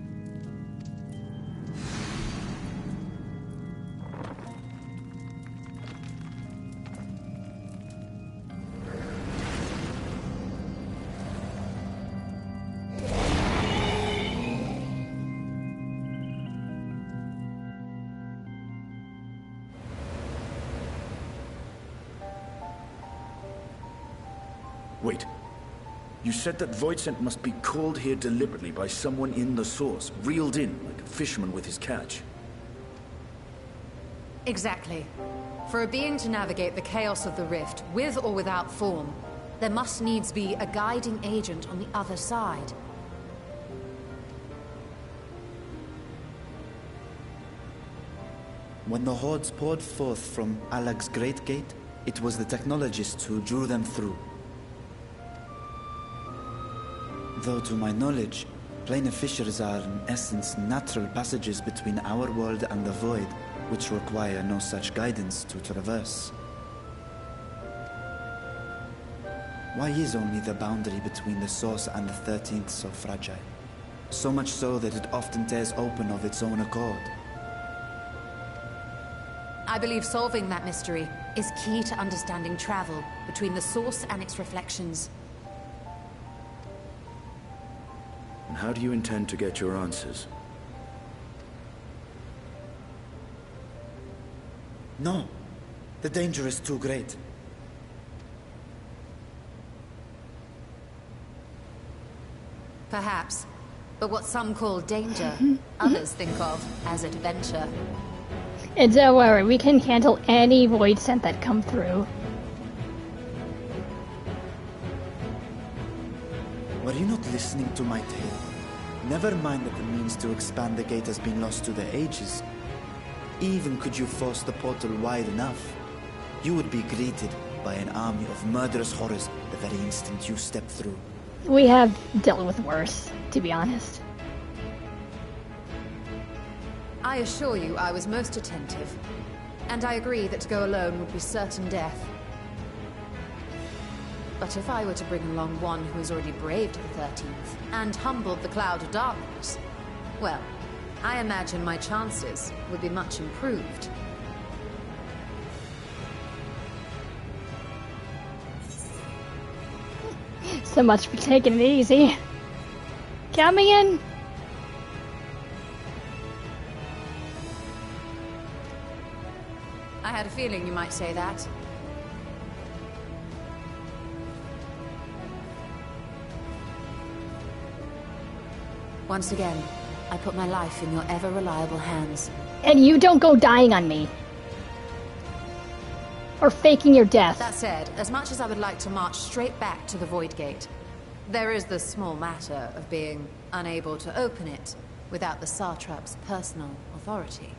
Wait. You said that Voidsent must be called here deliberately by someone in the source, reeled in like a fisherman with his catch. Exactly. For a being to navigate the chaos of the rift, with or without form, there must needs be a guiding agent on the other side. When the hordes poured forth from Alag's Great Gate, it was the technologists who drew them through. Though to my knowledge, planar fissures are in essence natural passages between our world and the void, which require no such guidance to traverse. Why is only the boundary between the source and the 13th so fragile? So much so that it often tears open of its own accord. I believe solving that mystery is key to understanding travel between the source and its reflections. And how do you intend to get your answers? No. The danger is too great. Perhaps. But what some call danger, others think of as adventure. And don't worry, we can handle any void scent that come through. Were you not listening to my tale? Never mind that the means to expand the gate has been lost to the ages. Even could you force the portal wide enough, you would be greeted by an army of murderous horrors the very instant you step through. We have dealt with worse, to be honest. I assure you I was most attentive. And I agree that to go alone would be certain death. But if I were to bring along one who has already braved the 13th, and humbled the cloud of darkness, well, I imagine my chances would be much improved. So much for taking it easy. Coming in. I had a feeling you might say that. Once again, I put my life in your ever-reliable hands. And you don't go dying on me. Or faking your death. That said, as much as I would like to march straight back to the Void Gate, there is the small matter of being unable to open it without the Satrap's personal authority.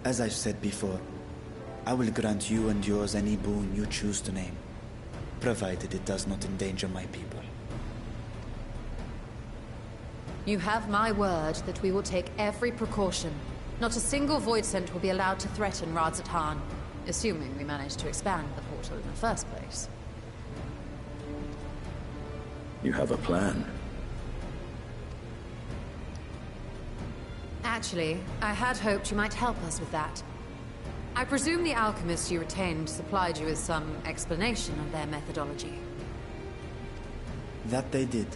As I've said before, I will grant you and yours any boon you choose to name, provided it does not endanger my people. You have my word that we will take every precaution. Not a single void scent will be allowed to threaten Radzatan, assuming we manage to expand the portal in the first place. You have a plan. Actually, I had hoped you might help us with that. I presume the alchemists you retained supplied you with some explanation of their methodology. That they did.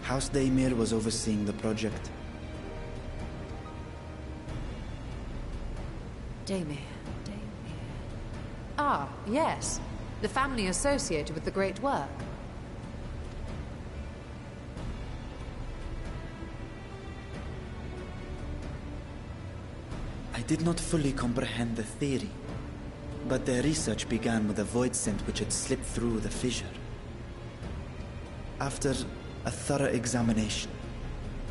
House Daimir was overseeing the project. Daimir. Ah, yes. The family associated with the great work. I did not fully comprehend the theory, but their research began with a void scent which had slipped through the fissure. After a thorough examination,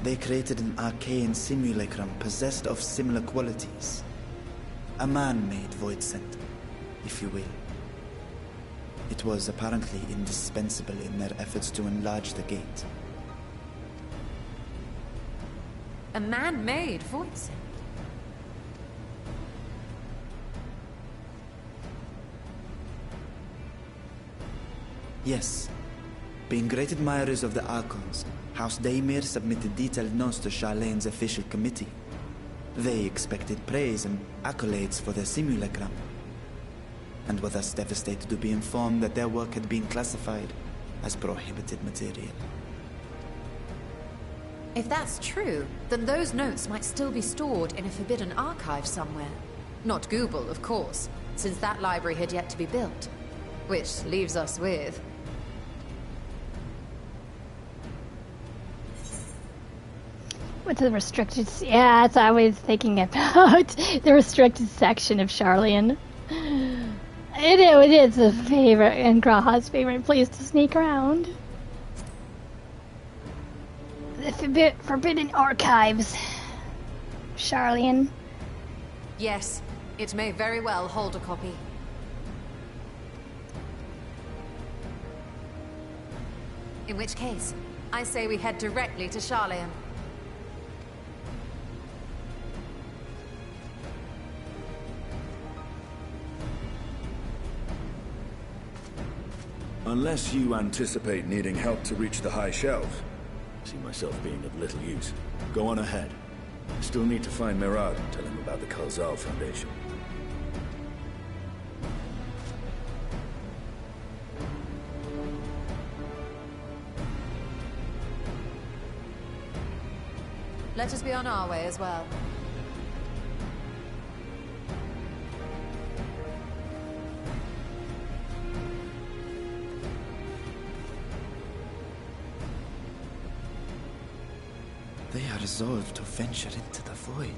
they created an arcane simulacrum possessed of similar qualities. A man-made void scent, if you will. It was apparently indispensable in their efforts to enlarge the gate. A man-made void scent. Yes. Being great admirers of the Archons, House Daemir submitted detailed notes to Charlene's official committee. They expected praise and accolades for their simulacrum, and were thus devastated to be informed that their work had been classified as prohibited material. If that's true, then those notes might still be stored in a forbidden archive somewhere. Not Google, of course, since that library had yet to be built. Which leaves us with... What's the restricted... Yeah, that's what I was thinking about. The restricted section of Charlian. It is a favorite, and Graha's favorite place to sneak around. The Forbidden Archives. Charlian. Yes, it may very well hold a copy. In which case, I say we head directly to Charlian. Unless you anticipate needing help to reach the high shelf, I see myself being of little use. Go on ahead. I still need to find Mirad and tell him about the Kalzal Foundation. Let us be on our way as well. They are resolved to venture into the void.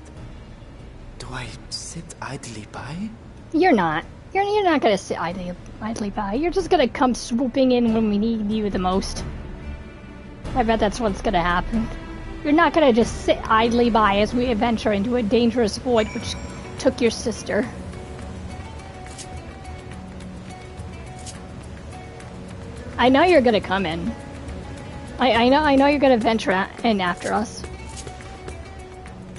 Do I sit idly by? You're not. You're not gonna sit idly by. You're just gonna come swooping in when we need you the most. I bet that's what's gonna happen. You're not gonna just sit idly by as we venture into a dangerous void which took your sister. I know you're gonna come in. I know you're gonna venture in after us.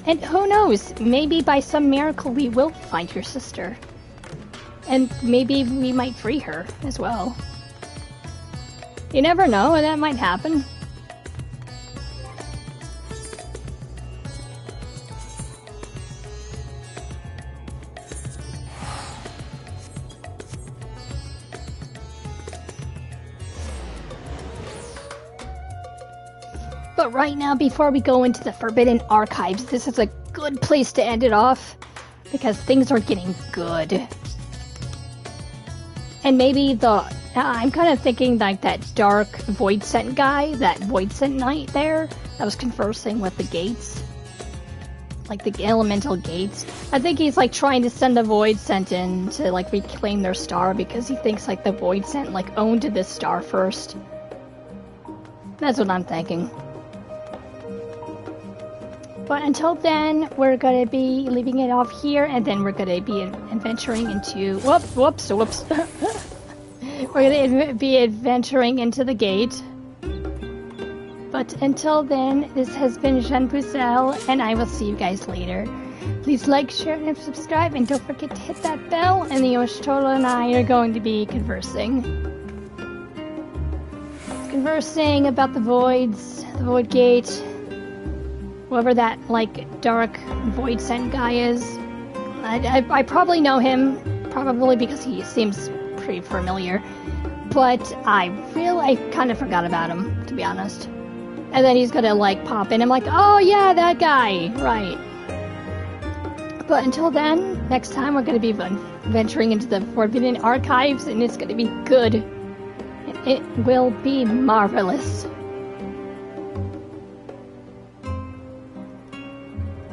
And who knows, maybe by some miracle we will find your sister. And maybe we might free her as well. You never know, that might happen. But right now, before we go into the Forbidden Archives, this is a good place to end it off, because things are getting good. And maybe I'm kind of thinking like that dark Void Scent guy, that Void Scent knight there, that was conversing with the gates. Like the elemental gates. I think he's like trying to send the Void Scent in to like reclaim their star, because he thinks like the Void Scent like owned this star first. That's what I'm thinking. But until then, we're going to be leaving it off here, and then we're going to be adventuring into... Whoops. We're going to be adventuring into the gate. But until then, this has been Jean Pucelle, and I will see you guys later. Please like, share, and subscribe, and don't forget to hit that bell, and the Yoshitola and I are going to be conversing. Conversing about the voids, the void gate... Whoever that, like, dark Void Scent guy is. I probably know him, probably because he seems pretty familiar. But I kind of forgot about him, to be honest. And then he's gonna, like, pop in. I'm like, oh yeah, that guy! Right. But until then, next time we're gonna be venturing into the Forbidden Archives, and it's gonna be good. It will be marvelous.